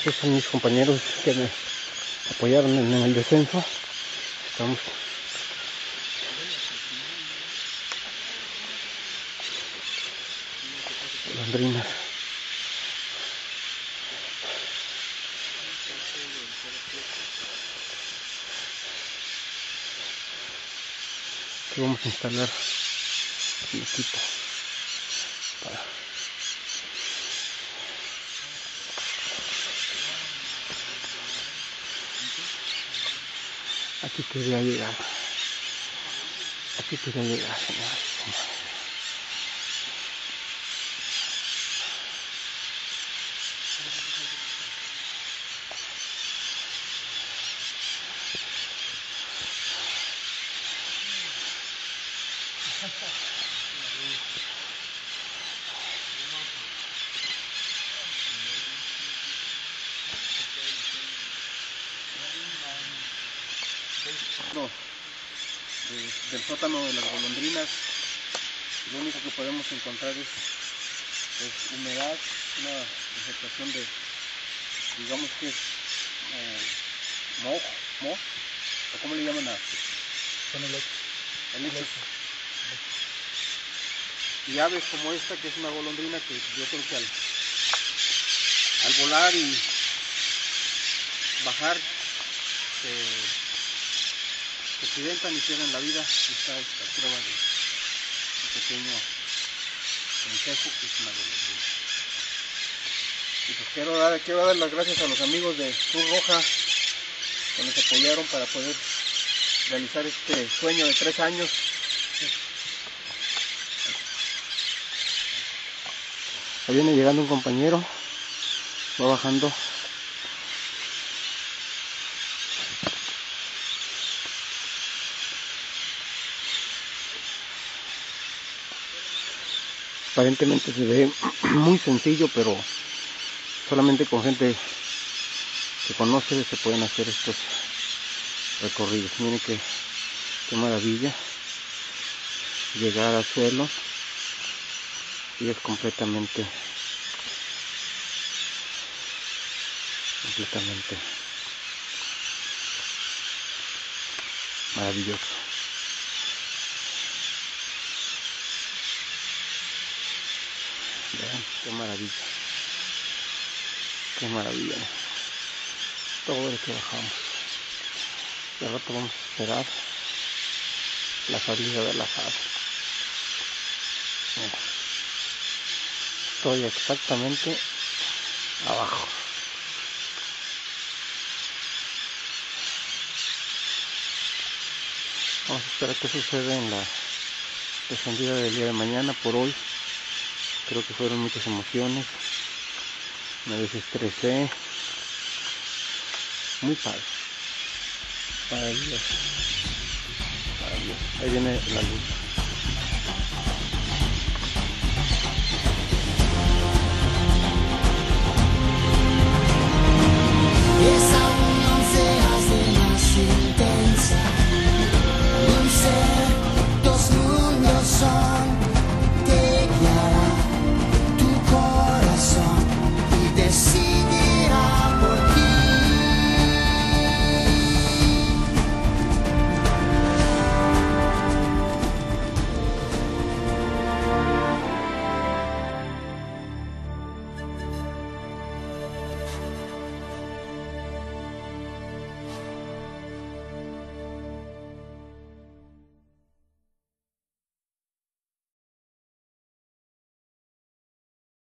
Estos son mis compañeros que me apoyaron en el descenso. Estamos golondrinas. Aquí vamos a instalar el equipo para aquí quería llegar, señores. Del sótano de las golondrinas, lo único que podemos encontrar es humedad, una vegetación de, digamos que es moho, o ¿cómo le llaman a? Helechos. Y aves como esta, que es una golondrina que yo creo que al volar y bajar se accidentan y pierden la vida. Está esta prueba de un pequeño consejo que es una golondrina. Y pues quiero dar las gracias a los amigos de Cruz Roja que nos apoyaron para poder realizar este sueño de 3 años. Ahí viene llegando un compañero, va bajando. Aparentemente se ve muy sencillo, pero solamente con gente que conoce se pueden hacer estos recorridos. Miren qué maravilla llegar al suelo y es completamente maravilloso. Vean, qué maravilla, todo lo que bajamos. Y al rato vamos a esperar la salida de las aves. Mira, estoy exactamente abajo. Vamos a esperar qué sucede en la descendida del día de mañana. Por hoy creo que fueron muchas emociones, me desestresé, muy padre, maravilloso, ahí viene la luz.